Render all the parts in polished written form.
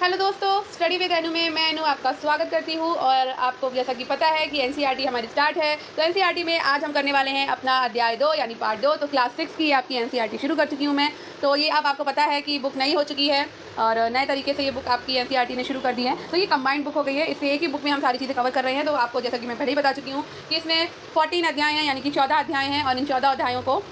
Hello दोस्तों, study with अनु में मैं अनु आपका स्वागत करती हूँ। और आपको जैसा कि पता है कि एनसीईआरटी हमारी स्टार्ट है, तो एनसीईआरटी में आज हम करने वाले हैं अपना अध्याय 2 यानी पार्ट 2। तो क्लास 6 की आपकी एनसीईआरटी शुरू कर चुकी हूँ मैं। तो ये अब आपको पता है कि बुक नई हो चुकी है और नए तरीके से ये बुक आपकी एनसीईआरटी ने शुरू कर दी है। तो ये कंबाइंड बुक हो गई है, इससे एक ही बुक में हम सारी चीज़ें कवर कर रहे हैं। तो आपको जैसा कि मैं पहले ही बता चुकी हूँ कि इसमें 14 अध्याय हैं, यानी कि 14 अध्याय हैं, और इन 14 अध्यायों को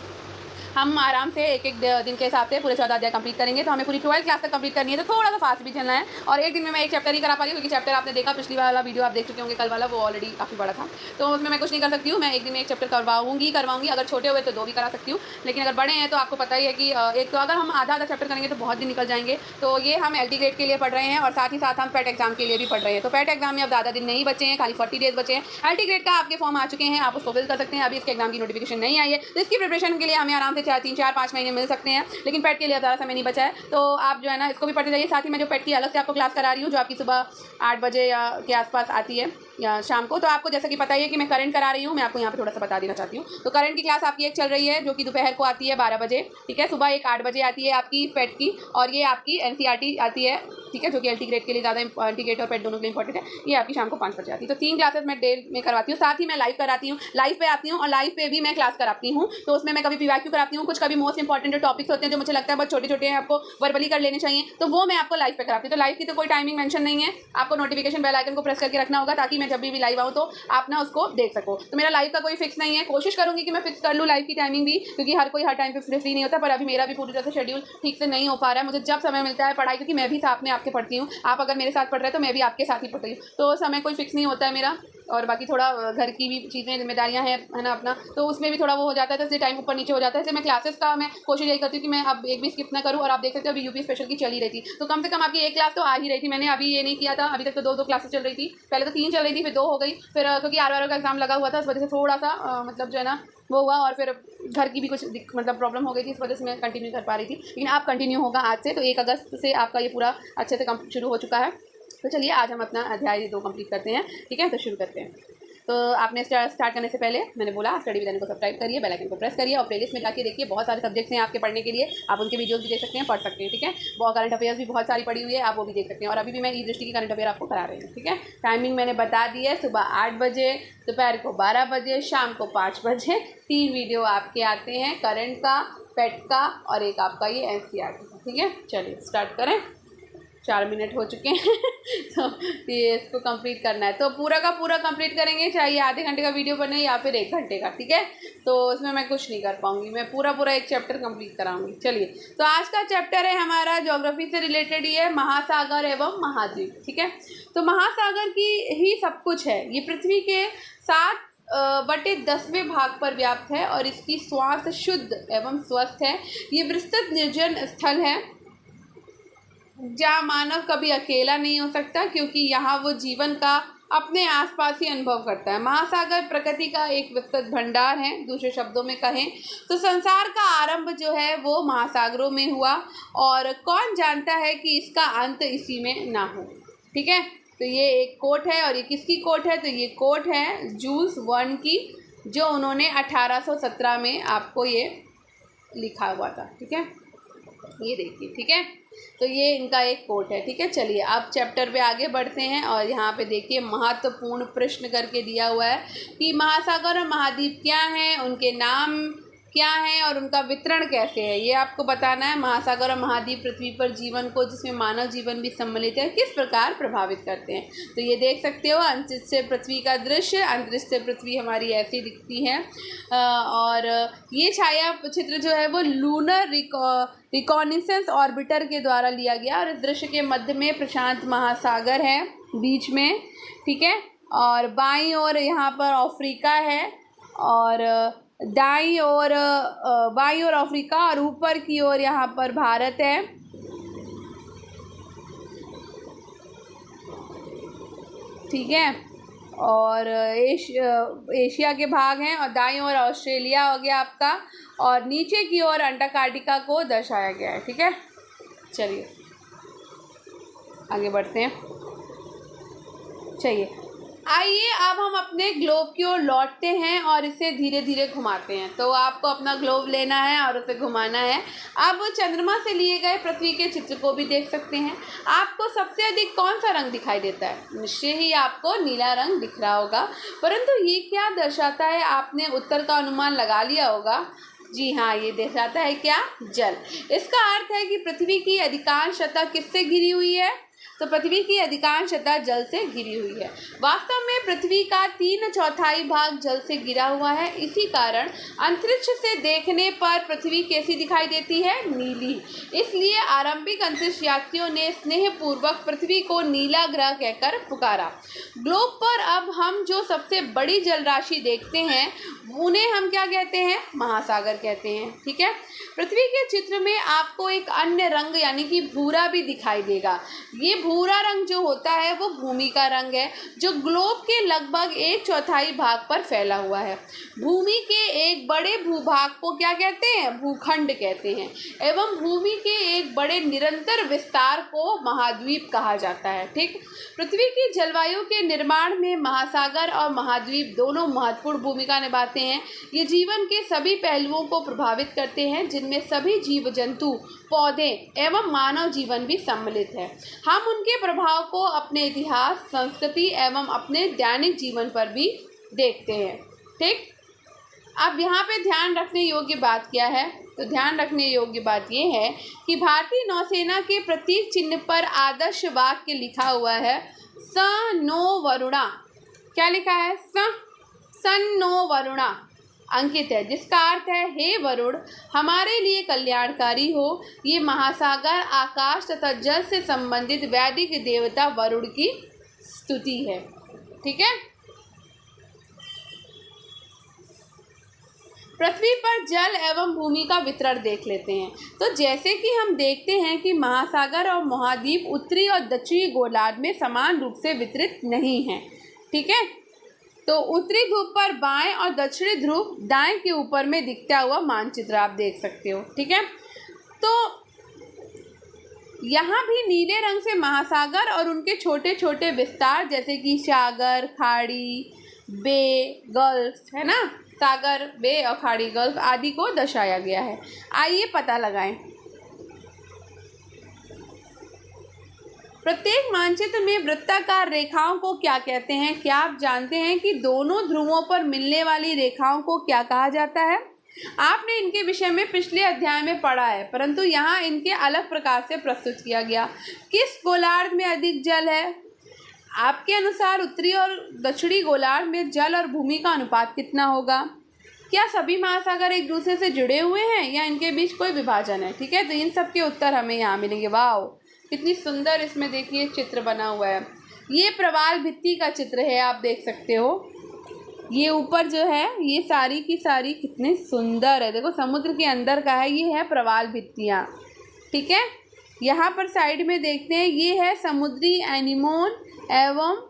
हम आराम से एक दिन के हिसाब से पूरे 14 अध्याय कंप्लीट करेंगे। तो हमें पूरी 12 क्लास तक कंप्लीट करनी है, तो थोड़ा सा फास्ट भी चलना है। और एक दिन में मैं एक चैप्टर ही करा पा रही हूँ, क्योंकि चैप्टर आपने देखा, पिछली वाला वीडियो आप देख चुके होंगे, कल वाला, वो ऑलरेडी काफ़ी बड़ा था, तो उसमें मैं कुछ नहीं कर सकती हूँ। मैं एक दिन में एक चैप्टर करवाऊंगी। अगर छोटे हुए तो 2 भी करा सकती हूँ, लेकिन अगर बड़े हैं तो आपको पता ही है कि एक तो अगर हम आधा चैप्टर करेंगे तो बहुत दिन निकल जाएंगे। तो ये हम LT ग्रेड के लिए पढ़ रहे हैं और साथ ही साथ हम पैट एग्जाम के लिए भी पढ़ रहे हैं। तो पैट एग्जाम में अब ज़्यादा दिन नहीं बचे हैं, खाली 40 डेज बचे हैं। LT ग्रेड का आपके फॉर्म आ चुके हैं, आप उसको फिल कर सकते हैं। अभी इसके एग्जाम की नोटिफिकेशन नहीं आई है, तो इसकी प्रिपरेशन के लिए हमें आराम से 3-4-5 महीने मिल सकते हैं। लेकिन पेट के लिए ज़्यादा समय नहीं बचा है, तो आप जो है ना इसको भी पढ़ते जाइए। साथ ही मैं जो पेट की अलग से आपको क्लास करा रही हूँ, जो आपकी सुबह 8 बजे या के आसपास आती है या शाम को। तो आपको जैसा कि पता ही है कि मैं करंट करा रही हूँ, मैं आपको यहाँ पे थोड़ा सा बता देना चाहती हूँ। तो करंट की क्लास आपकी एक चल रही है, जो कि दोपहर को आती है 12 बजे, ठीक है। सुबह एक 8 बजे आती है आपकी पेट की, और ये आपकी एनसीईआरटी आती है, ठीक है, जो कि LT ग्रेड के लिए ज़्यादा LT ग्रेड और पेट दोनों के लिए इंपॉर्टेंट है। ये आपकी शाम को 5 बजे आती है। तो 3 क्लासेस मैं डे में करवाती हूँ। साथ ही मैं लाइव कराती हूँ, लाइव पे आती हूँ और लाइव पे भी मैं क्लास कराती हूँ। तो उसमें मैं कभी PYQ कराती हूँ, कुछ कभी मोस्ट इंपॉर्टेंट जो टॉपिक्स होते हैं, जो मुझे लगता है बहुत छोटे-छोटे हैं, आपको वर्बली कर लेने चाहिए, तो वो मैं आपको लाइव पे कराती हूँ। तो लाइव की तो कोई टाइमिंग मेंशन नहीं है, आपको नोटिफिकेशन बेल आइकन को प्रेस करके रखना होगा, ताकि मैं जब भी लाइव आऊँ तो आप ना उसको देख सको। तो मेरा लाइव का कोई फिक्स नहीं है, कोशिश करूँगी कि मैं फिक्स कर लूँ लाइव की टाइमिंग भी, क्योंकि हर कोई हर टाइम पे फ्री नहीं होता। पर अभी मेरा भी पूरी तरह से शेड्यूल ठीक से नहीं हो पा रहा है। मुझे जब समय मिलता है पढ़ाई, क्योंकि मैं भी साथ में आपके पढ़ती हूँ, आप अगर मेरे साथ पढ़ रहे हैं तो मैं भी आपके साथ ही पढ़ रही हूँ, तो समय कोई फिक्स नहीं होता है मेरा। और बाकी थोड़ा घर की भी चीज़ें जिम्मेदारियां हैं, है ना अपना, तो उसमें भी थोड़ा वो हो जाता है, तो इसलिए टाइम ऊपर नीचे हो जाता है। इसलिए मैं क्लासेस का मैं कोशिश यही करती हूँ कि मैं अब एक भी स्किप ना करूँ। और आप देख सकते हो अभी यूपी स्पेशल की चल ही रही थी, तो कम से कम आपकी एक क्लास तो आ ही रही थी। मैंने अभी ये नहीं किया था, अभी तक तो 2 क्लासेस चल रही थी। पहले तो 3 चल रही थी, फिर 2 हो गई, फिर क्योंकि RRR का एग्जाम लगा हुआ था, इस वजह से थोड़ा सा मतलब जो है ना वो हुआ, और फिर घर की भी कुछ मतलब प्रॉब्लम हो गई थी, इस वजह से मैं कंटिन्यू कर पा रही थी। लेकिन आप कंटिन्यू होगा आज से, तो 1 अगस्त से आपका ये पूरा अच्छे से शुरू हो चुका है। तो चलिए आज हम अपना अध्याय 2 कंप्लीट करते हैं, ठीक है। तो शुरू करते हैं। तो आपने स्टार्ट करने से पहले मैंने बोला स्टडी विद अनु को सब्सक्राइब करिए, बेल आइकन को प्रेस करिए, और प्लेलिस्ट में जाके देखिए, बहुत सारे सब्जेक्ट्स हैं आपके पढ़ने के लिए, आप उनके वीडियोस भी देख सकते हैं, पढ़ सकते हैं, ठीक है। बहुत करंट अफेयर्स भी बहुत सारी पड़ी हुई है, आप वो भी देख सकते हैं। और अभी भी मैं ई दृष्टि की करंट अफेयर आपको करा रही हूँ, ठीक है। टाइमिंग मैंने बता दी है, सुबह 8 बजे, दोपहर को 12 बजे, शाम को 5 बजे। 3 वीडियो आपके आते हैं, करंट का, पेट का, और एक आपका ये एनसीईआरटी का, ठीक है। चलिए स्टार्ट करें। 4 मिनट हो चुके हैं तो ये इसको कंप्लीट करना है, तो पूरा का पूरा कंप्लीट करेंगे, चाहे आधे घंटे का वीडियो बने या फिर 1 घंटे का, ठीक है। तो उसमें मैं कुछ नहीं कर पाऊंगी, मैं पूरा एक चैप्टर कंप्लीट कराऊंगी। चलिए, तो आज का चैप्टर है हमारा ज्योग्राफी से रिलेटेड, ही है महासागर एवं महाद्वीप, ठीक है। तो महासागर की ही सब कुछ है, ये पृथ्वी के 7/10वें भाग पर व्याप्त है, और इसकी श्वास शुद्ध एवं स्वस्थ है। ये विस्तृत निर्जन स्थल है, जहाँ मानव कभी अकेला नहीं हो सकता, क्योंकि यहाँ वो जीवन का अपने आसपास ही अनुभव करता है। महासागर प्रकृति का एक विस्तृत भंडार है, दूसरे शब्दों में कहें तो संसार का आरंभ जो है वो महासागरों में हुआ, और कौन जानता है कि इसका अंत इसी में ना हो, ठीक है। तो ये एक कोट है, और ये किसकी कोट है, तो ये कोट है जूल्स वर्न की, जो उन्होंने 1817 में आपको ये लिखा हुआ था, ठीक है। ये देखिए, ठीक है। तो ये इनका एक कोट है, ठीक है। चलिए अब चैप्टर पे आगे बढ़ते हैं, और यहाँ पे देखिए महत्वपूर्ण प्रश्न करके दिया हुआ है कि महासागर और महाद्वीप क्या हैं, उनके नाम क्या हैं और उनका वितरण कैसे है, ये आपको बताना है। महासागर और महाद्वीप पृथ्वी पर जीवन को, जिसमें मानव जीवन भी सम्मिलित है, किस प्रकार प्रभावित करते हैं। तो ये देख सकते हो, अंतरिक्ष से पृथ्वी का दृश्य, अंतरिक्ष से पृथ्वी हमारी ऐसी दिखती है। और ये छाया चित्र जो है वो लूनर रिकॉनिसेंस ऑर्बिटर के द्वारा लिया गया, और इस दृश्य के मध्य में प्रशांत महासागर है, बीच में, ठीक है। और बाईं ओर यहाँ पर अफ्रीका है, और बाईं ओर अफ्रीका, और ऊपर की ओर यहाँ पर भारत है, ठीक है। और एशिया के भाग हैं, और दाईं ओर ऑस्ट्रेलिया हो गया आपका, और नीचे की ओर अंटार्कटिका को दर्शाया गया है, ठीक है। चलिए आगे बढ़ते हैं। चलिए, आइए अब हम अपने ग्लोब की ओर लौटते हैं और इसे धीरे धीरे घुमाते हैं। तो आपको अपना ग्लोब लेना है और उसे घुमाना है। अब चंद्रमा से लिए गए पृथ्वी के चित्र को भी देख सकते हैं। आपको सबसे अधिक कौन सा रंग दिखाई देता है? निश्चय ही आपको नीला रंग दिख रहा होगा, परंतु ये क्या दर्शाता है? आपने उत्तर का अनुमान लगा लिया होगा। जी हाँ, ये दर्शाता है क्या? जल। इसका अर्थ है कि पृथ्वी की अधिकांश सतह किससे घिरी हुई है? तो पृथ्वी की अधिकांश सतह जल से घिरी हुई है। वास्तव में पृथ्वी का 3/4 भाग जल से घिरा हुआ है। इसी कारण अंतरिक्ष से देखने पर पृथ्वी कैसी दिखाई देती है? नीली। इसलिए आरंभिक अंतरिक्ष यात्रियों ने स्नेहपूर्वक पृथ्वी को नीला ग्रह कहकर पुकारा। ग्लोब पर अब हम जो सबसे बड़ी जल राशि देखते हैं उन्हें हम क्या कहते हैं? महासागर कहते हैं। ठीक है। पृथ्वी के चित्र में आपको एक अन्य रंग यानी कि भूरा भी दिखाई देगा। ये भूरा रंग जो होता है वो भूमि का रंग है, जो ग्लोब के लगभग 1/4 भाग पर फैला हुआ है। भूमि के एक बड़े भूभाग को क्या कहते हैं? भूखंड कहते हैं, एवं भूमि के एक बड़े निरंतर विस्तार को महाद्वीप कहा जाता है। ठीक। पृथ्वी की जलवायु के निर्माण में महासागर और महाद्वीप दोनों महत्वपूर्ण भूमिका निभाते हैं। ये जीवन के सभी पहलुओं को प्रभावित करते हैं, जिनमें सभी जीव जंतु, पौधे एवं मानव जीवन भी सम्मिलित है। हम उनके प्रभाव को अपने इतिहास, संस्कृति एवं अपने दैनिक जीवन पर भी देखते हैं। ठीक। अब यहाँ पे ध्यान रखने योग्य बात क्या है? तो ध्यान रखने योग्य बात ये है कि भारतीय नौसेना के प्रतीक चिन्ह पर आदर्श वाक्य लिखा हुआ है, स नो वरुणा। क्या लिखा है? सन नो वरुणा अंकित है, जिसका अर्थ है हे वरुण, हमारे लिए कल्याणकारी हो। ये महासागर, आकाश तथा जल से संबंधित वैदिक देवता वरुण की स्तुति है। ठीक है। पृथ्वी पर जल एवं भूमि का वितरण देख लेते हैं। तो जैसे कि हम देखते हैं कि महासागर और महाद्वीप उत्तरी और दक्षिणी गोलार्ध में समान रूप से वितरित नहीं हैं। ठीक है। तो उत्तरी ध्रुव पर बाएं और दक्षिणी ध्रुव दाएं के ऊपर में दिखता हुआ मानचित्र आप देख सकते हो। ठीक है। तो यहाँ भी नीले रंग से महासागर और उनके छोटे छोटे विस्तार जैसे कि सागर, खाड़ी, बे, गल्फ, है ना, सागर, बे और खाड़ी, गल्फ आदि को दर्शाया गया है। आइए पता लगाएं। प्रत्येक मानचित्र में वृत्ताकार रेखाओं को क्या कहते हैं? क्या आप जानते हैं कि दोनों ध्रुवों पर मिलने वाली रेखाओं को क्या कहा जाता है? आपने इनके विषय में पिछले अध्याय में पढ़ा है, परंतु यहाँ इनके अलग प्रकार से प्रस्तुत किया गया। किस गोलार्ध में अधिक जल है? आपके अनुसार उत्तरी और दक्षिणी गोलार्ध में जल और भूमि का अनुपात कितना होगा? क्या सभी महासागर एक दूसरे से जुड़े हुए हैं या इनके बीच कोई विभाजन है? ठीक है। तो इन सब के उत्तर हमें यहाँ मिलेंगे। वाह, कितनी सुंदर इसमें देखिए चित्र बना हुआ है। ये प्रवाल भित्ति का चित्र है, आप देख सकते हो। ये ऊपर जो है ये सारी की सारी कितनी सुंदर है। देखो समुद्र के अंदर का है, ये है प्रवाल भित्तियाँ। ठीक है। यहाँ पर साइड में देखते हैं, ये है समुद्री एनीमोन एवं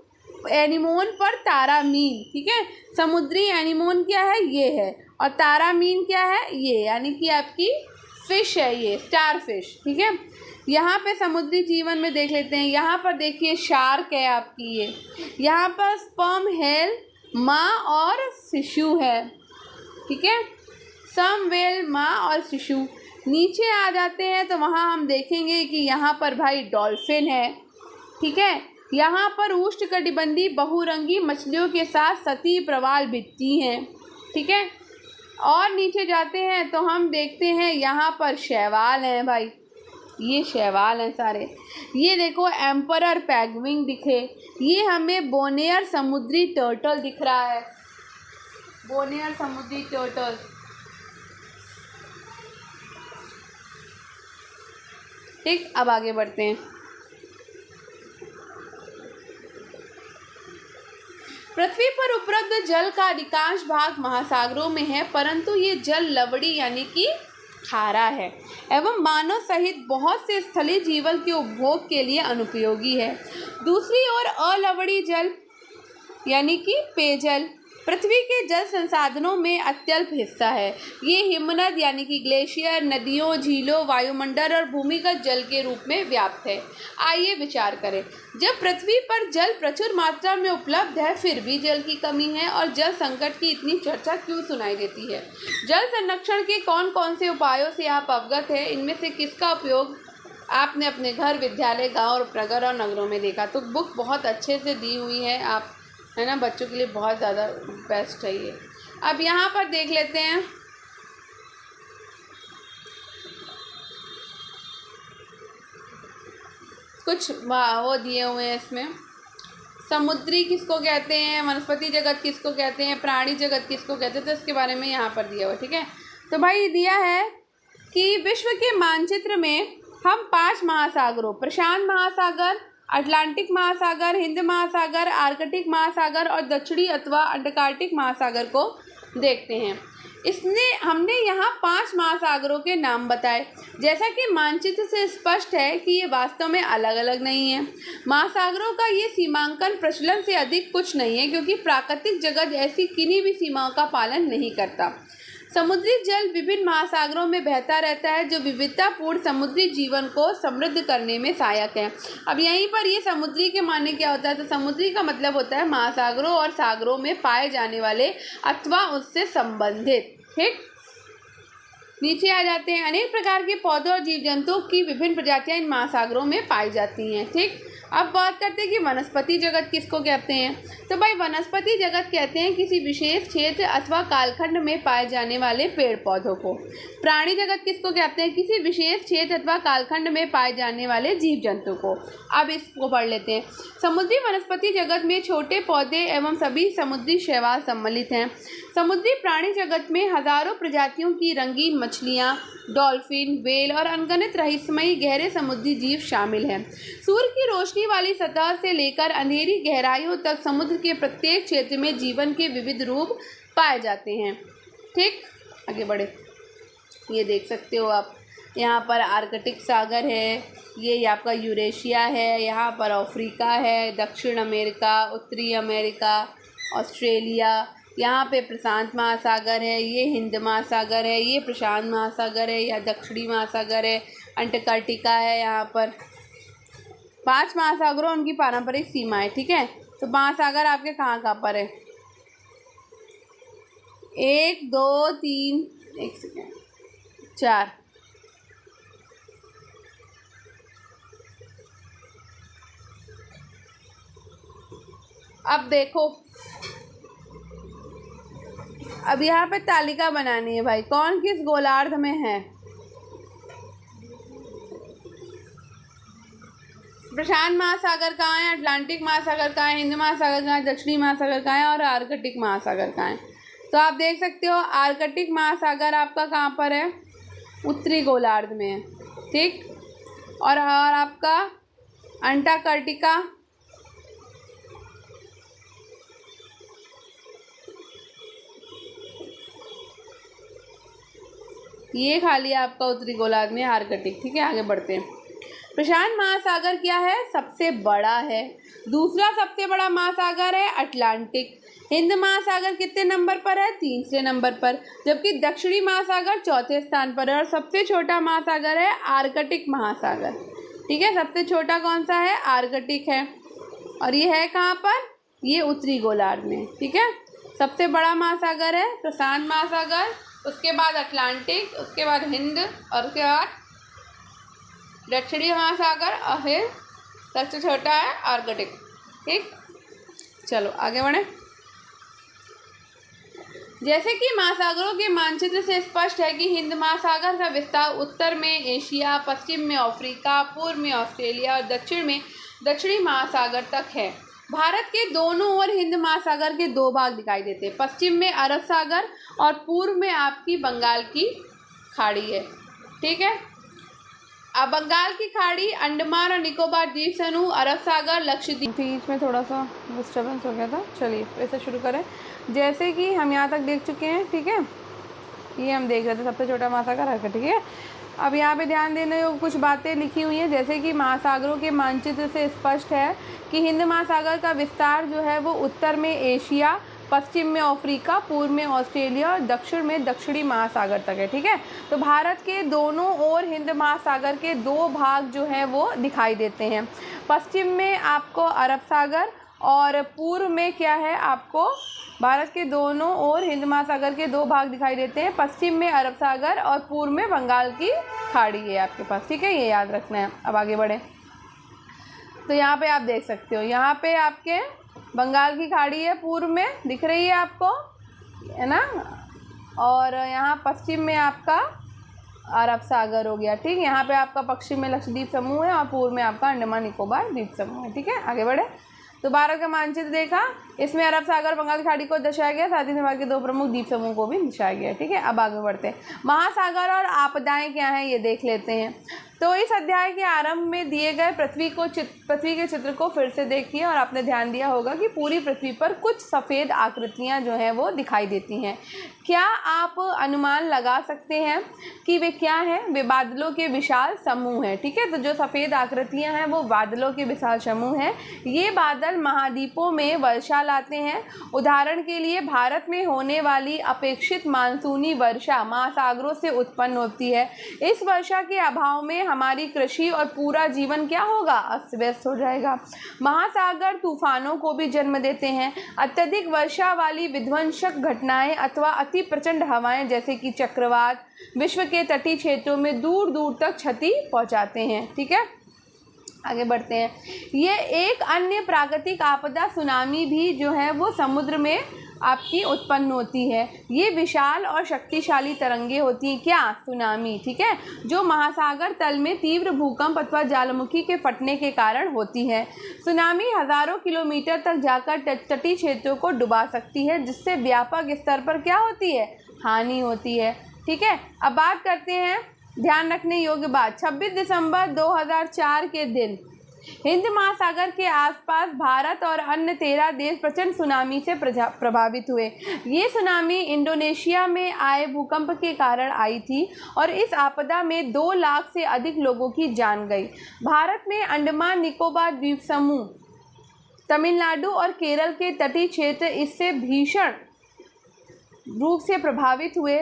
एनीमोन पर तारामीन। ठीक है। समुद्री एनीमोन क्या है? ये है। और तारामीन क्या है? ये, यानी कि आपकी फिश है, ये स्टार फिश। ठीक है। यहाँ पे समुद्री जीवन में देख लेते हैं। यहाँ पर देखिए शार्क है आपकी, ये यहाँ पर स्पर्म, हेल, माँ और शिशु है। ठीक है। सम, वेल, माँ और शिशु। नीचे आ जाते हैं तो वहाँ हम देखेंगे कि यहाँ पर भाई डॉल्फिन है। ठीक है। यहाँ पर उष्णकटिबंधीय बहुरंगी मछलियों के साथ सतही प्रवाल भित्ति हैं। ठीक है। और नीचे जाते हैं तो हम देखते हैं यहाँ पर शैवाल हैं भाई, ये शैवाल हैं सारे। ये देखो एम्परर पेंगुइन दिखे। ये हमें बोनेयर समुद्री टर्टल दिख रहा है, बोनेयर समुद्री टर्टल। ठीक। अब आगे बढ़ते हैं। पृथ्वी पर उपलब्ध जल का अधिकांश भाग महासागरों में है, परंतु ये जल लवड़ी यानी कि खारा है एवं मानव सहित बहुत से स्थलीय जीवन के उपभोग के लिए अनुपयोगी है। दूसरी ओर अलवड़ी जल यानी कि पेयजल पृथ्वी के जल संसाधनों में अत्यल्प हिस्सा है। ये हिमनद यानी कि ग्लेशियर, नदियों, झीलों, वायुमंडल और भूमिगत जल के रूप में व्याप्त है। आइए विचार करें, जब पृथ्वी पर जल प्रचुर मात्रा में उपलब्ध है फिर भी जल की कमी है और जल संकट की इतनी चर्चा क्यों सुनाई देती है? जल संरक्षण के कौन कौन से उपायों से आप अवगत हैं? इनमें से किसका उपयोग आपने अपने घर, विद्यालय, गाँव और नगर और नगरों में देखा? तो बुक बहुत अच्छे से दी हुई है, आप है ना, बच्चों के लिए बहुत ज़्यादा बेस्ट है ये। अब यहाँ पर देख लेते हैं, कुछ वो दिए हुए हैं इसमें। समुद्री किसको कहते हैं, वनस्पति जगत किसको कहते हैं, प्राणी जगत किसको कहते हैं, तो इसके बारे में यहाँ पर दिया हुआ। ठीक है, तो भाई दिया है कि विश्व के मानचित्र में हम 5 महासागरों, प्रशांत महासागर, अटलांटिक महासागर, हिंद महासागर, आर्कटिक महासागर और दक्षिणी अथवा अंटार्कटिक महासागर को देखते हैं। हमने यहाँ 5 महासागरों के नाम बताए। जैसा कि मानचित्र से स्पष्ट है कि ये वास्तव में अलग अलग नहीं है। महासागरों का ये सीमांकन प्रचलन से अधिक कुछ नहीं है, क्योंकि प्राकृतिक जगत ऐसी किन्हीं भी सीमाओं का पालन नहीं करता। समुद्री जल विभिन्न महासागरों में बहता रहता है, जो विविधतापूर्ण समुद्री जीवन को समृद्ध करने में सहायक है। अब यहीं पर ये समुद्री के माने क्या होता है, तो समुद्री का मतलब होता है महासागरों और सागरों में पाए जाने वाले अथवा उससे संबंधित। ठीक, नीचे आ जाते हैं। अनेक प्रकार के पौधों और जीव जंतुओं की विभिन्न प्रजातियां इन महासागरों में पाई जाती हैं। ठीक, अब बात करते हैं कि वनस्पति जगत किसको कहते हैं। तो भाई वनस्पति जगत कहते हैं किसी विशेष क्षेत्र अथवा कालखंड में पाए जाने वाले पेड़ पौधों को। प्राणी जगत किसको कहते हैं, किसी विशेष क्षेत्र अथवा कालखंड में पाए जाने वाले जीव जंतु को। अब इसको पढ़ लेते हैं। समुद्री वनस्पति जगत में छोटे पौधे एवं सभी समुद्री शैवाल सम्मिलित हैं। समुद्री प्राणी जगत में हजारों प्रजातियों की रंगीन मछलियाँ, डॉल्फिन, व्हेल और अनगिनत रहस्यमयी गहरे समुद्री जीव शामिल हैं। सूर्य की रोशनी वाली सतह से लेकर अंधेरी गहराइयों तक समुद्र के प्रत्येक क्षेत्र में जीवन के विविध रूप पाए जाते हैं। ठीक, आगे बढ़े। ये देख सकते हो आप, यहाँ पर आर्कटिक सागर है, ये आपका यूरेशिया है, यहाँ पर अफ्रीका है, दक्षिण अमेरिका, उत्तरी अमेरिका, ऑस्ट्रेलिया, यहाँ पे प्रशांत महासागर है, ये हिंद महासागर है, ये प्रशांत महासागर है, या दक्षिणी महासागर है, अंटार्कटिका है। यहाँ पर 5 महासागरों, उनकी पारंपरिक सीमाएं। ठीक है, तो महासागर आपके कहाँ कहाँ पर है? 1 2 3 1 सेकेंड 4। अब देखो, अब यहाँ पे तालिका बनानी है भाई, कौन किस गोलार्ध में है। प्रशांत महासागर कहाँ है, अटलांटिक महासागर कहाँ है, हिंद महासागर कहाँ है, दक्षिणी महासागर कहाँ है और आर्कटिक महासागर कहाँ है। तो आप देख सकते हो आर्कटिक महासागर आपका कहाँ पर है, उत्तरी गोलार्ध में है। ठीक, और आपका अंटार्कटिका ये खाली आपका उत्तरी गोलार्ध में आर्कटिक। ठीक है, आगे बढ़ते हैं। प्रशांत महासागर क्या है, सबसे बड़ा है। दूसरा सबसे बड़ा महासागर है अटलांटिक। हिंद महासागर कितने नंबर पर है, 3 नंबर पर, जबकि दक्षिणी महासागर 4थे स्थान पर है और सबसे छोटा महासागर है आर्कटिक महासागर। ठीक है, सबसे छोटा कौन सा है, आर्कटिक है, और ये है कहाँ पर, ये उत्तरी गोलार्ध में। ठीक है, सबसे बड़ा महासागर है प्रशांत महासागर, उसके बाद अटलांटिक, उसके बाद हिंद और उसके बाद दक्षिणी महासागर और फिर सबसे छोटा है आर्कटिक। ठीक, चलो आगे बढ़े। जैसे कि महासागरों के मानचित्र से स्पष्ट है कि हिंद महासागर का विस्तार उत्तर में एशिया, पश्चिम में अफ्रीका, पूर्व में ऑस्ट्रेलिया और दक्षिण में दक्षिणी महासागर तक है। भारत के दोनों ओर हिंद महासागर के 2 भाग दिखाई देते हैं, पश्चिम में अरब सागर और पूर्व में आपकी बंगाल की खाड़ी है। ठीक है, अब बंगाल की खाड़ी, अंडमान और निकोबार द्वीप समूह, अरब सागर, लक्षद्वीप। बीच में थोड़ा सा डिस्टर्बेंस हो गया था, चलिए फिर से शुरू करें। जैसे कि हम यहाँ तक देख चुके हैं। ठीक है, ये हम देख रहे थे सबसे छोटा महासागर आर्कटिक। ठीक है, अब यहाँ पे ध्यान देने योग्य कुछ बातें लिखी हुई हैं, जैसे कि महासागरों के मानचित्र से स्पष्ट है कि हिंद महासागर का विस्तार जो है वो उत्तर में एशिया, पश्चिम में अफ्रीका, पूर्व में ऑस्ट्रेलिया और दक्षिण में दक्षिणी महासागर तक है। ठीक है, तो भारत के दोनों ओर हिंद महासागर के दो भाग जो हैं वो दिखाई देते हैं। पश्चिम में आपको अरब सागर और पूर्व में क्या है, आपको भारत के दोनों ओर हिंद महासागर के दो भाग दिखाई देते हैं। पश्चिम में अरब सागर और पूर्व में बंगाल की खाड़ी है आपके पास। ठीक है, ये याद रखना है। अब आगे बढ़े तो यहाँ पे आप देख सकते हो, यहाँ पे आपके बंगाल की खाड़ी है, पूर्व में दिख रही है आपको, है ना, और यहाँ पश्चिम में आपका अरब सागर हो गया। ठीक, यहाँ पे आपका पश्चिम में लक्षद्वीप समूह है और पूर्व में आपका अंडमान निकोबार द्वीप समूह है। ठीक है, आगे बढ़े तो भारत का मानचित्र देखा, इसमें अरब सागर बंगाल की खाड़ी को दर्शाया गया, साथ ही भारत के दो प्रमुख द्वीप समूह को भी दर्शाया गया। ठीक है, अब आगे बढ़ते हैं। महासागर और आपदाएं क्या हैं ये देख लेते हैं। तो इस अध्याय के आरंभ में दिए गए पृथ्वी के चित्र को फिर से देखिए और आपने ध्यान दिया होगा कि पूरी पृथ्वी पर कुछ सफ़ेद आकृतियां जो हैं वो दिखाई देती हैं। क्या आप अनुमान लगा सकते हैं कि वे क्या हैं? वे बादलों के विशाल समूह हैं। ठीक है, तो जो सफ़ेद आकृतियां हैं वो बादलों के विशाल समूह हैं। ये बादल महाद्वीपों में वर्षा लाते हैं। उदाहरण के लिए भारत में होने वाली अपेक्षित मानसूनी वर्षा महासागरों से उत्पन्न होती है। इस वर्षा के अभाव में हमारी कृषि और पूरा जीवन क्या होगा? अस्त व्यस्त हो जाएगा। महासागर तूफानों को भी जन्म देते हैं। अत्यधिक वर्षा वाली विध्वंसक घटनाएं अथवा अति प्रचंड हवाएं जैसे कि चक्रवात विश्व के तटीय क्षेत्रों में दूर दूर तक क्षति पहुंचाते हैं। ठीक है, आगे बढ़ते हैं। ये एक अन्य प्राकृतिक आपदा सुनामी भी जो है वो समुद्र में आपकी उत्पन्न होती है। ये विशाल और शक्तिशाली तरंगे होती हैं। क्या? सुनामी। ठीक है, जो महासागर तल में तीव्र भूकंप अथवा ज्वालामुखी के फटने के कारण होती है। सुनामी हजारों किलोमीटर तक जाकर तटीय क्षेत्रों को डुबा सकती है, जिससे व्यापक स्तर पर क्या होती है? हानि होती है। ठीक है, अब बात करते हैं ध्यान रखने योग्य बात। 26 दिसंबर 2004 के दिन हिंद महासागर के आसपास भारत और अन्य 13 देश प्रचंड सुनामी से प्रभावित हुए। ये सुनामी इंडोनेशिया में आए भूकंप के कारण आई थी और इस आपदा में 2 लाख से अधिक लोगों की जान गई। भारत में अंडमान निकोबार द्वीप समूह, तमिलनाडु और केरल के तटीय क्षेत्र इससे भीषण रूप से प्रभावित हुए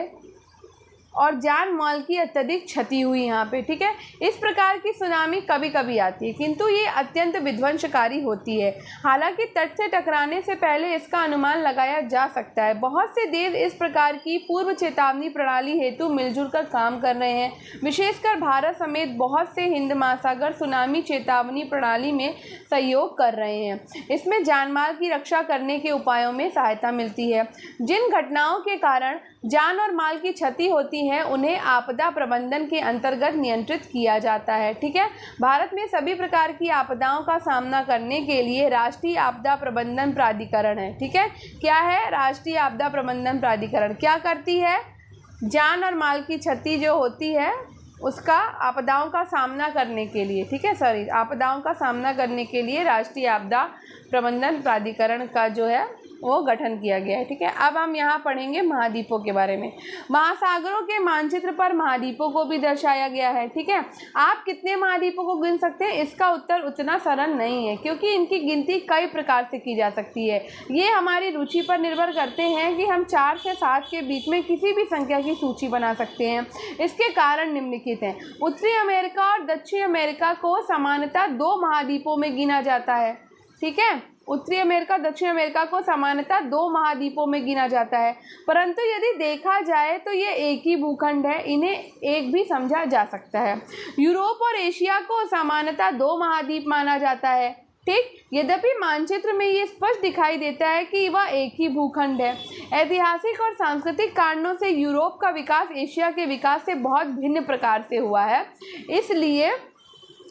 और जान माल की अत्यधिक क्षति हुई यहाँ पे। ठीक है, इस प्रकार की सुनामी कभी कभी आती है, किंतु ये अत्यंत विध्वंसकारी होती है। हालांकि तट से टकराने से पहले इसका अनुमान लगाया जा सकता है। बहुत से देश इस प्रकार की पूर्व चेतावनी प्रणाली हेतु मिलजुल कर काम कर रहे हैं। विशेषकर भारत समेत बहुत से हिंद महासागर सुनामी चेतावनी प्रणाली में सहयोग कर रहे हैं। इसमें जानमाल की रक्षा करने के उपायों में सहायता मिलती है। जिन घटनाओं के कारण जान और माल की क्षति होती है उन्हें आपदा प्रबंधन के अंतर्गत नियंत्रित किया जाता है। ठीक है, भारत में सभी प्रकार की आपदाओं का सामना करने के लिए राष्ट्रीय आपदा प्रबंधन प्राधिकरण है। ठीक है, क्या है? राष्ट्रीय आपदा प्रबंधन प्राधिकरण क्या करती है? जान और माल की क्षति जो होती है उसका आपदाओं का सामना करने के लिए, ठीक है, आपदाओं का सामना करने के लिए राष्ट्रीय आपदा प्रबंधन प्राधिकरण का जो है वो गठन किया गया है। ठीक है, अब हम यहाँ पढ़ेंगे महाद्वीपों के बारे में। महासागरों के मानचित्र पर महाद्वीपों को भी दर्शाया गया है। ठीक है, आप कितने महाद्वीपों को गिन सकते हैं? इसका उत्तर उतना सरल नहीं है, क्योंकि इनकी गिनती कई प्रकार से की जा सकती है। ये हमारी रुचि पर निर्भर करते हैं कि हम 4 से 7 के बीच में किसी भी संख्या की सूची बना सकते हैं। इसके कारण निम्नलिखित हैं। उत्तरी अमेरिका और दक्षिण अमेरिका को सामान्यतः 2 महाद्वीपों में गिना जाता है। ठीक है, उत्तरी अमेरिका दक्षिण अमेरिका को सामान्यतः 2 महाद्वीपों में गिना जाता है, परंतु यदि देखा जाए तो ये एक ही भूखंड है, इन्हें एक भी समझा जा सकता है। यूरोप और एशिया को सामान्यतः 2 महाद्वीप माना जाता है। ठीक, यद्यपि मानचित्र में ये स्पष्ट दिखाई देता है कि वह एक ही भूखंड है। ऐतिहासिक और सांस्कृतिक कारणों से यूरोप का विकास एशिया के विकास से बहुत भिन्न प्रकार से हुआ है, इसलिए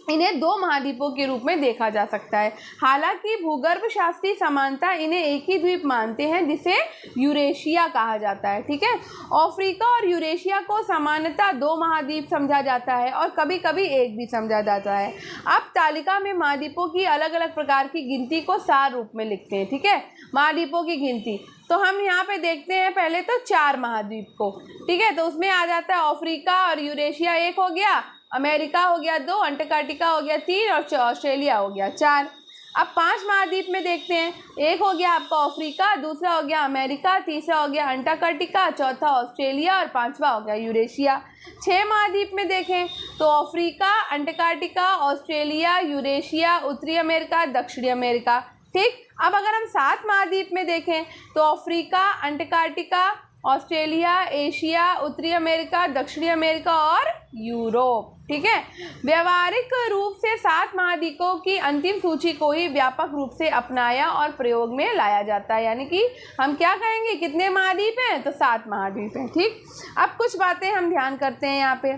इन्हें 2 महाद्वीपों के रूप में देखा जा सकता है। हालांकि भूगर्भ शास्त्रीय समानता इन्हें एक ही द्वीप मानते हैं, जिसे यूरेशिया कहा जाता है। ठीक है, अफ्रीका और यूरेशिया को सामान्यतः 2 महाद्वीप समझा जाता है और कभी कभी एक भी समझा जाता है। अब तालिका में महाद्वीपों की अलग अलग प्रकार की गिनती को सार रूप में लिखते हैं। ठीक है, महाद्वीपों की गिनती तो हम यहाँ पे देखते हैं पहले तो 4 महाद्वीप को। ठीक है, तो उसमें आ जाता है अफ्रीका और यूरेशिया 1 हो गया, अमेरिका हो गया 2, अंटार्कटिका हो गया 3 और ऑस्ट्रेलिया हो गया 4। अब 5 महाद्वीप में देखते हैं। एक हो गया आपका अफ्रीका, दूसरा हो गया अमेरिका, तीसरा हो गया अंटार्कटिका, चौथा ऑस्ट्रेलिया और पांचवा हो गया यूरेशिया। 6 महाद्वीप में देखें तो अफ्रीका, अंटार्कटिका, ऑस्ट्रेलिया, यूरेशिया, उत्तरी अमेरिका, दक्षिणी अमेरिका। ठीक, अब अगर हम 7 महाद्वीप में देखें तो अफ्रीका, अंटार्कटिका, ऑस्ट्रेलिया, एशिया, उत्तरी अमेरिका, दक्षिणी अमेरिका और यूरोप। ठीक है, व्यवहारिक रूप से 7 महाद्वीपों की अंतिम सूची को ही व्यापक रूप से अपनाया और प्रयोग में लाया जाता है। यानी कि हम क्या कहेंगे, कितने महाद्वीप हैं, तो 7 महाद्वीप हैं। ठीक, अब कुछ बातें हम ध्यान करते हैं यहाँ पे।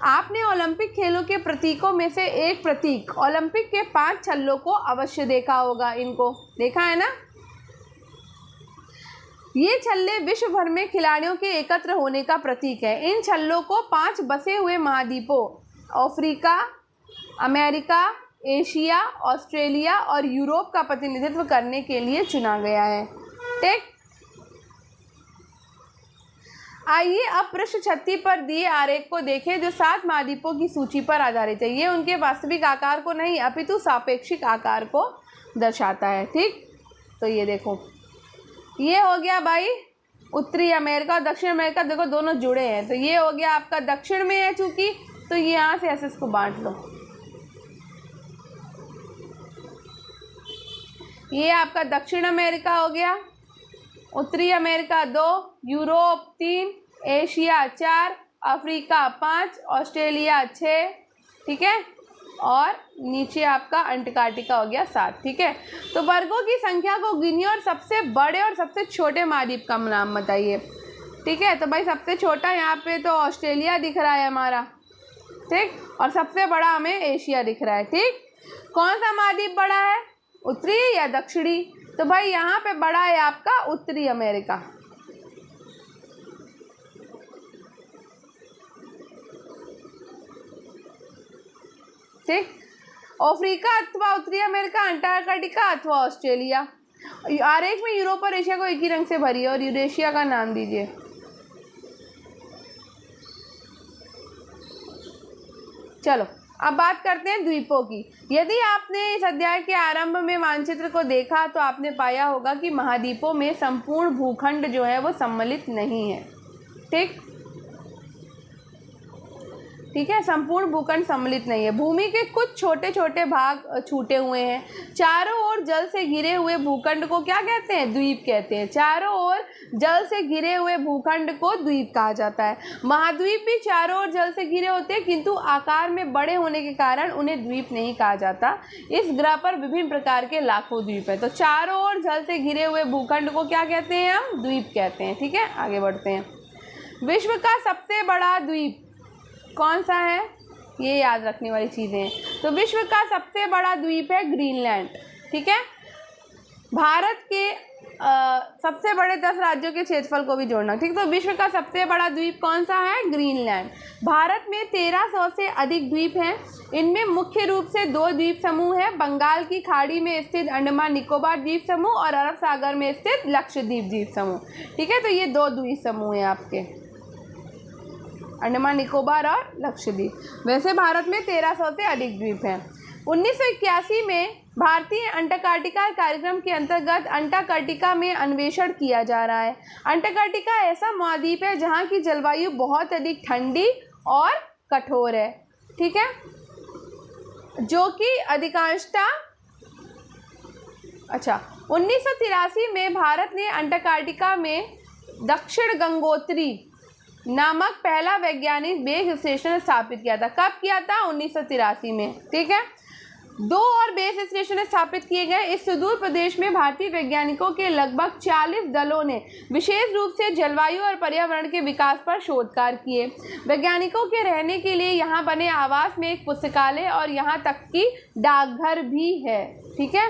आपने ओलंपिक खेलों के प्रतीकों में से एक प्रतीक ओलंपिक के 5 छल्लों को अवश्य देखा होगा। इनको देखा है ना। ये छल्ले विश्व भर में खिलाड़ियों के एकत्र होने का प्रतीक है। इन छल्लों को 5 बसे हुए महाद्वीपों अफ्रीका, अमेरिका, एशिया, ऑस्ट्रेलिया और यूरोप का प्रतिनिधित्व करने के लिए चुना गया है। ठीक, आइए अब पृष्ठ 36 पर दिए आरेख को देखें जो 7 महाद्वीपों की सूची पर आधारित है। ये उनके वास्तविक आकार को नहीं अपितु सापेक्षिक आकार को दर्शाता है। ठीक, तो ये देखो, ये हो गया भाई उत्तरी अमेरिका और दक्षिण अमेरिका, देखो दोनों जुड़े हैं। तो ये हो गया आपका दक्षिण में है चूंकि, तो ये यहाँ से ऐसे इसको बांट लो। ये आपका दक्षिण अमेरिका हो गया, उत्तरी America 2, Europe 3, Asia 4, Africa 5, Australia 6। ठीक है, और नीचे आपका अंटार्कटिका हो गया 7। ठीक है, तो वर्गों की संख्या को गिनिए और सबसे बड़े और सबसे छोटे महाद्वीप का नाम बताइए। ठीक है, तो भाई सबसे छोटा यहाँ पे तो ऑस्ट्रेलिया दिख रहा है हमारा। ठीक, और सबसे बड़ा हमें एशिया दिख रहा है। ठीक, कौन सा महाद्वीप बड़ा है, उत्तरी या दक्षिणी? तो भाई यहाँ पे बड़ा है आपका उत्तरी अमेरिका। ठीक, अफ्रीका अथवा उत्तरी अमेरिका, अंटार्कटिका अथवा ऑस्ट्रेलिया। आरेख में यूरोप और एशिया को एक ही रंग से भरिए और यूरेशिया का नाम दीजिए। चलो अब बात करते हैं द्वीपों की। यदि आपने इस अध्याय के आरंभ में मानचित्र को देखा तो आपने पाया होगा कि महाद्वीपों में संपूर्ण भूखंड जो है वो सम्मिलित नहीं है। ठीक है, संपूर्ण भूखंड सम्मिलित नहीं है। भूमि के कुछ छोटे छोटे भाग छूटे हुए हैं। चारों ओर जल से घिरे हुए भूखंड को क्या कहते हैं, द्वीप कहते हैं। चारों ओर जल से घिरे हुए भूखंड को द्वीप कहा जाता है। महाद्वीप भी चारों ओर जल से घिरे होते हैं किंतु आकार में बड़े होने के कारण उन्हें द्वीप नहीं कहा जाता। इस ग्रह पर विभिन्न प्रकार के लाखों द्वीप है। तो चारों ओर जल से घिरे हुए भूखंड को क्या कहते हैं, हम द्वीप कहते हैं। ठीक है, आगे बढ़ते हैं। विश्व का सबसे बड़ा द्वीप कौन सा है, ये याद रखने वाली चीज़ें हैं। तो विश्व का सबसे बड़ा द्वीप है ग्रीनलैंड। ठीक है, भारत के सबसे बड़े 10 राज्यों के क्षेत्रफल को भी जोड़ना। ठीक, तो विश्व का सबसे बड़ा द्वीप कौन सा है, ग्रीनलैंड। भारत में 1300 से अधिक द्वीप हैं। इनमें मुख्य रूप से 2 द्वीप समूह हैं, बंगाल की खाड़ी में स्थित अंडमान निकोबार द्वीप समूह और अरब सागर में स्थित लक्षद्वीप द्वीप समूह। ठीक है, तो ये 2 द्वीप समूह हैं आपके, अंडमान निकोबार और लक्षद्वीप। वैसे भारत में 1300 से अधिक द्वीप हैं। 1981 में भारतीय अंटार्कटिका कार्यक्रम के अंतर्गत अंटार्कटिका में अन्वेषण किया जा रहा है। अंटार्कटिका ऐसा महाद्वीप है जहाँ की जलवायु बहुत अधिक ठंडी और कठोर है। ठीक है, जो कि अधिकांशतः 1983 में भारत ने अंटार्कटिका में दक्षिण गंगोत्री नामक पहला वैज्ञानिक बेस स्टेशन स्थापित किया था। कब किया था, 1983 में। ठीक है, 2 और बेस स्टेशन स्थापित किए गए। इस सुदूर प्रदेश में भारतीय वैज्ञानिकों के लगभग 40 दलों ने विशेष रूप से जलवायु और पर्यावरण के विकास पर शोध कार्य किए। वैज्ञानिकों के रहने के लिए यहाँ बने आवास में एक पुस्तकालय और यहाँ तक कि डाकघर भी है। ठीक है,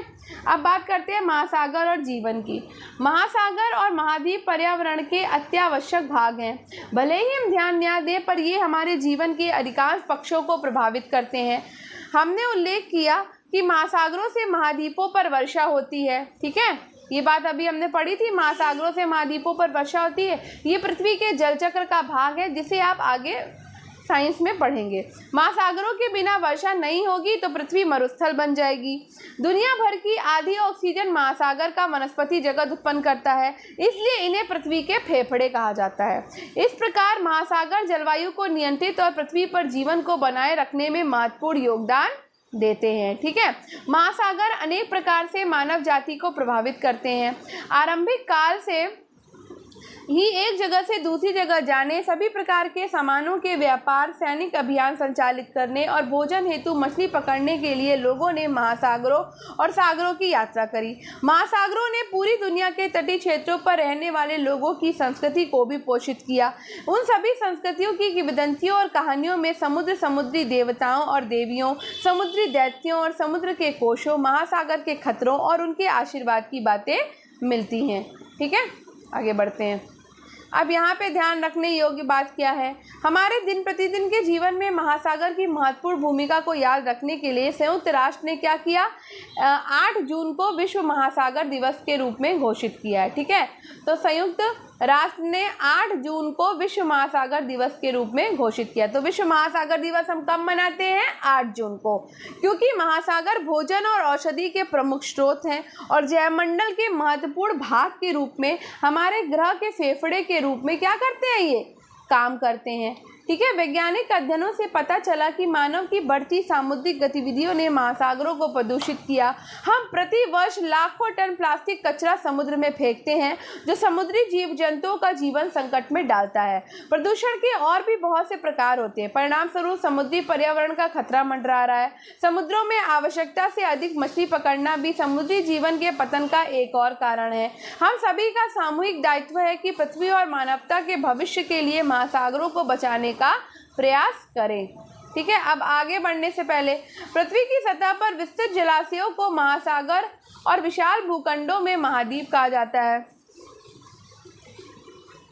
अब बात करते हैं महासागर और जीवन की। महासागर और महाद्वीप पर्यावरण के अत्यावश्यक भाग हैं। भले ही हम ध्यान न दें पर ये हमारे जीवन के अधिकांश पक्षों को प्रभावित करते हैं। हमने उल्लेख किया कि महासागरों से महाद्वीपों पर वर्षा होती है। ठीक है, ये बात अभी हमने पढ़ी थी, महासागरों से महाद्वीपों पर वर्षा होती है। ये पृथ्वी के जलचक्र का भाग है जिसे आप आगे साइंस में पढ़ेंगे। महासागरों के बिना वर्षा नहीं होगी तो पृथ्वी मरुस्थल बन जाएगी। दुनिया भर की आधी ऑक्सीजन महासागर का वनस्पति जगत उत्पन्न करता है, इसलिए इन्हें पृथ्वी के फेफड़े कहा जाता है। इस प्रकार महासागर जलवायु को नियंत्रित और पृथ्वी पर जीवन को बनाए रखने में महत्वपूर्ण योगदान देते हैं। ठीक है, महासागर अनेक प्रकार से मानव जाति को प्रभावित करते हैं। आरंभिक काल से ही एक जगह से दूसरी जगह जाने, सभी प्रकार के सामानों के व्यापार, सैनिक अभियान संचालित करने और भोजन हेतु मछली पकड़ने के लिए लोगों ने महासागरों और सागरों की यात्रा करी। महासागरों ने पूरी दुनिया के तटीय क्षेत्रों पर रहने वाले लोगों की संस्कृति को भी पोषित किया। उन सभी संस्कृतियों की किंवदंतियों और कहानियों में समुद्र, समुद्री देवताओं और देवियों, समुद्री दैत्यों और समुद्र के कोशों, महासागर के खतरों और उनके आशीर्वाद की बातें मिलती हैं। ठीक है, आगे बढ़ते हैं। अब यहाँ पे ध्यान रखने योग्य बात क्या है, हमारे दिन प्रतिदिन के जीवन में महासागर की महत्वपूर्ण भूमिका को याद रखने के लिए संयुक्त राष्ट्र ने क्या किया, 8 जून को विश्व महासागर दिवस के रूप में घोषित किया है। ठीक है, तो संयुक्त राष्ट्र ने 8 जून को विश्व महासागर दिवस के रूप में घोषित किया। तो विश्व महासागर दिवस हम कब मनाते हैं, 8 जून को, क्योंकि महासागर भोजन और औषधि के प्रमुख स्रोत हैं और जैवमंडल के महत्वपूर्ण भाग के रूप में हमारे ग्रह के फेफड़े के रूप में क्या करते हैं, ये काम करते हैं। ठीक है, वैज्ञानिक अध्ययनों से पता चला कि मानव की बढ़ती सामुद्रिक गतिविधियों ने महासागरों को प्रदूषित किया। हम प्रति वर्ष लाखों टन प्लास्टिक कचरा समुद्र में फेंकते हैं, जो समुद्री जीव जंतुओं का जीवन संकट में डालता है। प्रदूषण के और भी बहुत से प्रकार होते हैं, परिणाम स्वरूप समुद्री पर्यावरण का खतरा मंडरा रहा है। समुद्रों में आवश्यकता से अधिक मछली पकड़ना भी समुद्री जीवन के पतन का एक और कारण है। हम सभी का सामूहिक दायित्व है कि पृथ्वी और मानवता के भविष्य के लिए महासागरों को बचाने का प्रयास करें। ठीक है, अब आगे बढ़ने से पहले पृथ्वी की सतह पर विस्तृत जलाशयों को महासागर और विशाल भूखंडों में महाद्वीप कहा जाता है।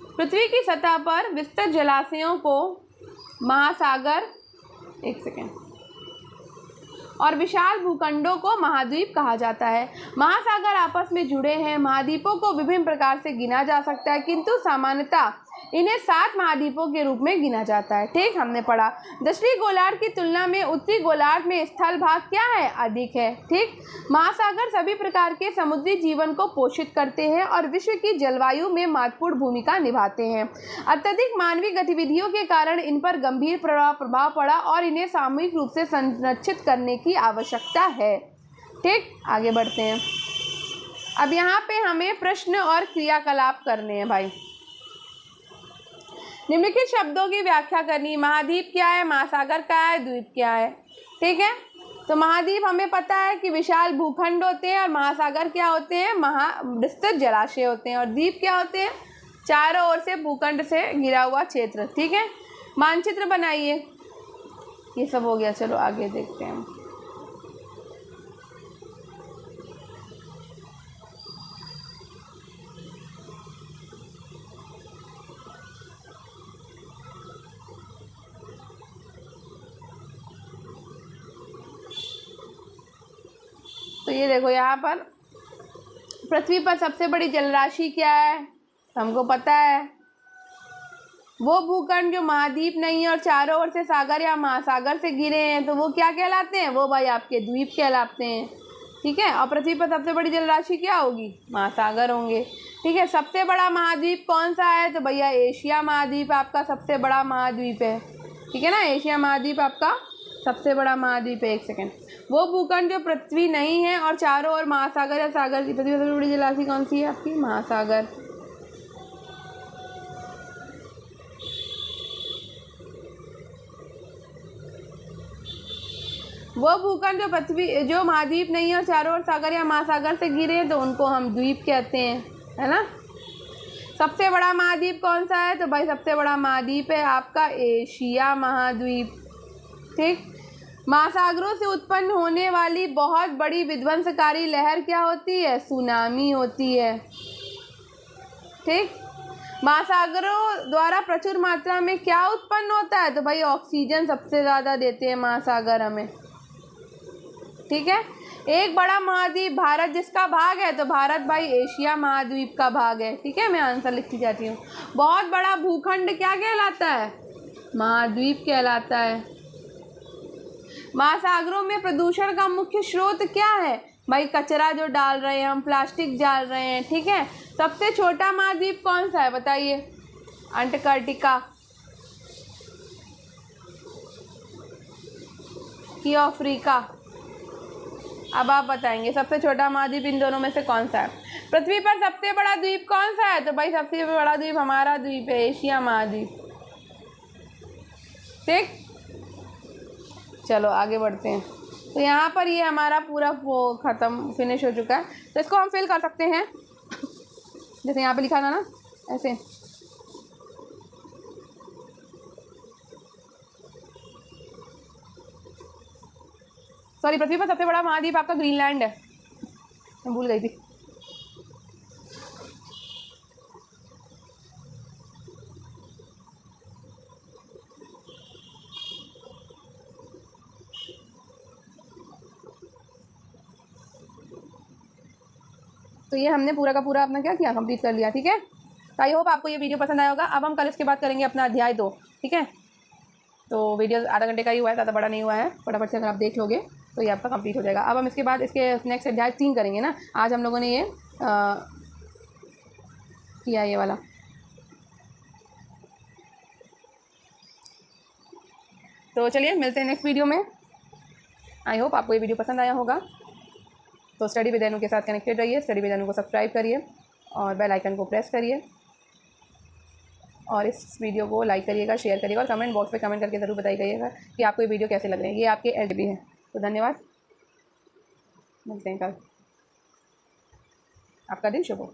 पृथ्वी की सतह पर विस्तृत जलाशयों को महासागर, एक सेकेंड, और विशाल भूखंडों को महाद्वीप कहा जाता है। महासागर आपस में जुड़े हैं। महाद्वीपों को विभिन्न प्रकार से गिना जा सकता है, किंतु सामान्यतः इन्हें 7 महाद्वीपों के रूप में गिना जाता है। ठीक, हमने पढ़ा दक्षिणी गोलार्ध की तुलना में उत्तरी गोलार्ध में स्थल भाग क्या है, अधिक है। ठीक, महासागर सभी प्रकार के समुद्री जीवन को पोषित करते हैं और विश्व की जलवायु में महत्वपूर्ण भूमिका निभाते हैं। अत्यधिक मानवीय गतिविधियों के कारण इन पर गंभीर प्रभाव पड़ा और इन्हें सामूहिक रूप से संरक्षित करने की आवश्यकता है। ठीक, आगे बढ़ते हैं। अब यहाँ पे हमें प्रश्न और क्रियाकलाप करने हैं भाई। निम्नलिखित शब्दों की व्याख्या करनी। महाद्वीप क्या है, महासागर क्या है, द्वीप क्या है। ठीक है, तो महाद्वीप हमें पता है कि विशाल भूखंड होते हैं और महासागर क्या होते हैं, विस्तृत जलाशय होते हैं, और द्वीप क्या होते हैं, चारों ओर से भूखंड से घिरा हुआ क्षेत्र। ठीक है, मानचित्र बनाइए। ये सब हो गया, चलो आगे देखते हैं। तो ये देखो, यहाँ पर पृथ्वी पर सबसे बड़ी जलराशि क्या है, हमको पता है, वो भूखंड जो महाद्वीप नहीं है और चारों ओर से सागर या महासागर से घिरे हैं, तो वो क्या कहलाते हैं, वो भाई आपके द्वीप कहलाते हैं। ठीक है, और पृथ्वी पर सबसे बड़ी जलराशि क्या होगी, महासागर होंगे। ठीक है, सबसे बड़ा महाद्वीप कौन सा है, तो भैया एशिया महाद्वीप आपका सबसे बड़ा महाद्वीप है। ठीक है ना, एशिया महाद्वीप आपका सबसे बड़ा महाद्वीप है। एक सेकेंड, वो भूखंड जो पृथ्वी नहीं है और चारों ओर महासागर या सागर की, पृथ्वी सबसे बड़ी जलराशि कौन सी है आपकी, महासागर। वो भूखंड जो पृथ्वी जो महाद्वीप नहीं है और चारों ओर सागर या महासागर से घिरे हैं, तो उनको हम द्वीप कहते हैं, है ना। सबसे बड़ा महाद्वीप कौन सा है, तो भाई सबसे बड़ा महाद्वीप है आपका एशिया महाद्वीप। ठीक, महासागरों से उत्पन्न होने वाली बहुत बड़ी विध्वंसकारी लहर क्या होती है, सुनामी होती है। ठीक, महासागरों द्वारा प्रचुर मात्रा में क्या उत्पन्न होता है, तो भाई ऑक्सीजन सबसे ज़्यादा देते हैं महासागर हमें। ठीक है, एक बड़ा महाद्वीप भारत जिसका भाग है, तो भारत भाई एशिया महाद्वीप का भाग है। ठीक है, मैं आंसर लिखती जाती हूँ। बहुत बड़ा भूखंड क्या कहलाता है, महाद्वीप कहलाता है। महासागरों में प्रदूषण का मुख्य स्रोत क्या है? भाई कचरा जो डाल रहे हैं हम, प्लास्टिक डाल रहे हैं, ठीक है। सबसे छोटा महाद्वीप कौन सा है बताइए? अंटार्कटिका कि अफ्रीका? अब आप बताएंगे सबसे छोटा महाद्वीप इन दोनों में से कौन सा है? पृथ्वी पर सबसे बड़ा द्वीप कौन सा है? तो भाई सबसे बड़ा द्वीप हमारा द्वीप है, एशिया महाद्वीप। ठीक, चलो आगे बढ़ते हैं। तो यहाँ पर ये हमारा पूरा वो ख़त्म फिनिश हो चुका है। तो इसको हम फिल कर सकते हैं जैसे यहाँ पे लिखा था ना, ऐसे। सॉरी, पृथ्वी पर सबसे बड़ा महाद्वीप आपका ग्रीनलैंड है, मैं भूल गई थी। तो ये हमने पूरा का पूरा अपना क्या किया, कंप्लीट कर लिया। ठीक है, तो आई होप आपको ये वीडियो पसंद आया होगा। अब हम कल इसके बाद करेंगे अपना अध्याय 2। ठीक है, तो वीडियो आधा घंटे का ही हुआ है, ज़्यादा बड़ा नहीं हुआ है। फटाफट से अगर आप देख लोगे तो ये आपका कंप्लीट हो जाएगा। अब हम इसके बाद इसके नेक्स्ट अध्याय 3 करेंगे ना। आज हम लोगों ने ये किया ये वाला। तो चलिए मिलते हैं नेक्स्ट वीडियो में। आई होप आपको ये वीडियो पसंद आया होगा। तो स्टडी विद अनु के साथ कनेक्टेड रहिए, स्टडी विद अनु को सब्सक्राइब करिए और बेल आइकन को प्रेस करिए और इस वीडियो को लाइक करिएगा, शेयर करिएगा और कमेंट बॉक्स पे कमेंट करके ज़रूर बताइएगा कि आपको ये वीडियो कैसे लग रहे हैं। ये आपके एलबी है। तो धन्यवाद, मिलते हैं कल। आपका दिन शुभ हो।